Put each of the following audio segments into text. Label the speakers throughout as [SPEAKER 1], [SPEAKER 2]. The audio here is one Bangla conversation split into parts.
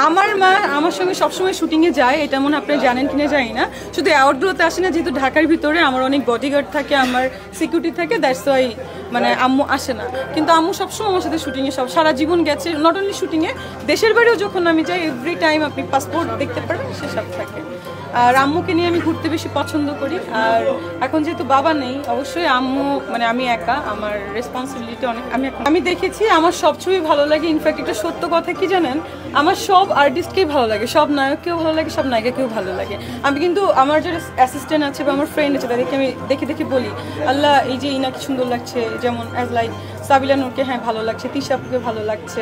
[SPEAKER 1] আমার মা আমার সঙ্গে সবসময় শুটিংয়ে যায়, এটা মনে আপনারা জানেন কিনা জানি না। শুধু অ্যাওয়ার্ডগুলোতে আসে না, যেহেতু ঢাকার ভিতরে আমার অনেক বডিগার্ড থাকে, আমার সিকিউরিটি থাকে, দ্যাটস ওয়াই মানে আম্মু আসে না। কিন্তু আম্মু সবসময় আমার সাথে শুটিংয়ে সারা জীবন গেছে, নট অনলি শুটিংয়ে, দেশের বাড়িও যখন আমি যাই এভরি টাইম আপনি পাসপোর্ট দেখতে পারবেন সেসব থাকে। আর আম্মুকে নিয়ে আমি ঘুরতে বেশি পছন্দ করি। আর এখন যেহেতু বাবা নেই, অবশ্যই আম্মু মানে আমি একা, আমার রেসপন্সিবিলিটি অনেক। আমি দেখেছি আমার সব ছবি ভালো লাগে। ইনফ্যাক্ট একটা সত্য কথা কি জানেন, আমার সব আর্টিস্টকেই ভালো লাগে, সব নায়ককেও ভালো লাগে, সব নায়িকাকেও ভালো লাগে। আমি কিন্তু আমার যে অ্যাসিস্ট্যান্ট আছে বা আমার ফ্রেন্ড আছে তাদেরকে আমি দেখে দেখে বলি, আল্লাহ এই যে ইনাকে সুন্দর লাগছে, যেমন অ্যাজ লাইক সাবিলা নূরকে হ্যাঁ ভালো লাগছে, তিশা আপুকে ভালো লাগছে,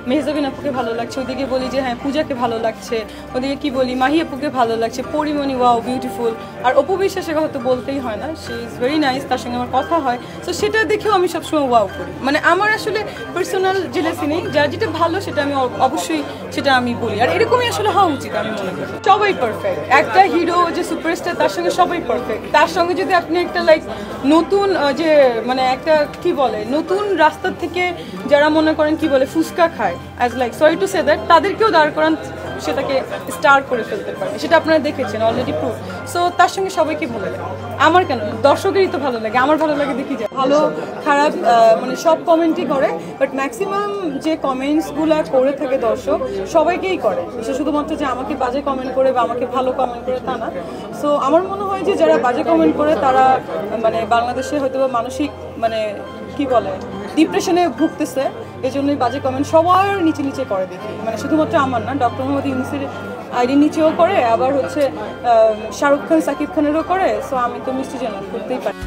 [SPEAKER 1] মেহজাবিন আপুকে ভালো লাগছে, ওদিকে বলি যে হ্যাঁ পূজাকে ভালো লাগছে, ওদিকে কি বলি মাহি আপুকে ভালো লাগছে, পরিমণি ওয়াও বিউটিফুল। আর অপু বিশ্বাসের কথা তো বলতেই হয় না, শি ইজ ভেরি নাইস, তার সঙ্গে আমার কথা হয়। তো সেটা দেখেও আমি সবসময় ওয়াও করি। মানে আমার আসলে পার্সোনাল জেলাসি নেই, যার যেটা ভালো সেটা আমি অবশ্যই সেটা আমি বলি। আর এরকমই আসলে হওয়া উচিত আমি মনে করি। সবাই পারফেক্ট, একটা হিরো যে সুপারস্টার তার সঙ্গে সবাই পারফেক্ট। তার সঙ্গে যদি আপনি একটা লাইক নতুন যে মানে একটা কি বলে নতুন রাস্তা থেকে যারা মনে করেন কি বলে ফুচকা খায়, as like sorry to say that, তাদেরকেও দাঁড় করান সেটাকে স্টার করে ফেলতে পারে, সেটা আপনারা দেখেছেন অলরেডি প্রুফ। সো তার সঙ্গে সবাইকে ভালো লাগে, আমার কেন দর্শকেরই তো ভালো লাগে, আমার ভালো লাগে দেখি যায়। ভালো খারাপ মানে সব কমেন্টই করে, বাট ম্যাক্সিমাম যে কমেন্টসগুলো করে থাকে দর্শক সবাইকেই করে, সে শুধুমাত্র যে আমাকে বাজে কমেন্ট করে বা আমাকে ভালো কমেন্ট করে তা না। সো আমার মনে হয় যে যারা বাজে কমেন্ট করে তারা মানে বাংলাদেশে হয়তো বা মানসিক মানে কি বলে ডিপ্রেশনে ভুগতেছে, এই জন্যই বাজে কমেন্ট সবার নিচে নিচে করে দেখি। মানে শুধুমাত্র আমার না, ডক্টর মোহাম্মদ ইউনূসের আইডি নিচেও করে, আবার হচ্ছে শাহরুখ খান সাকিব খানেরও করে। সো আমি তো মিষ্টি জানান করতেই পারি।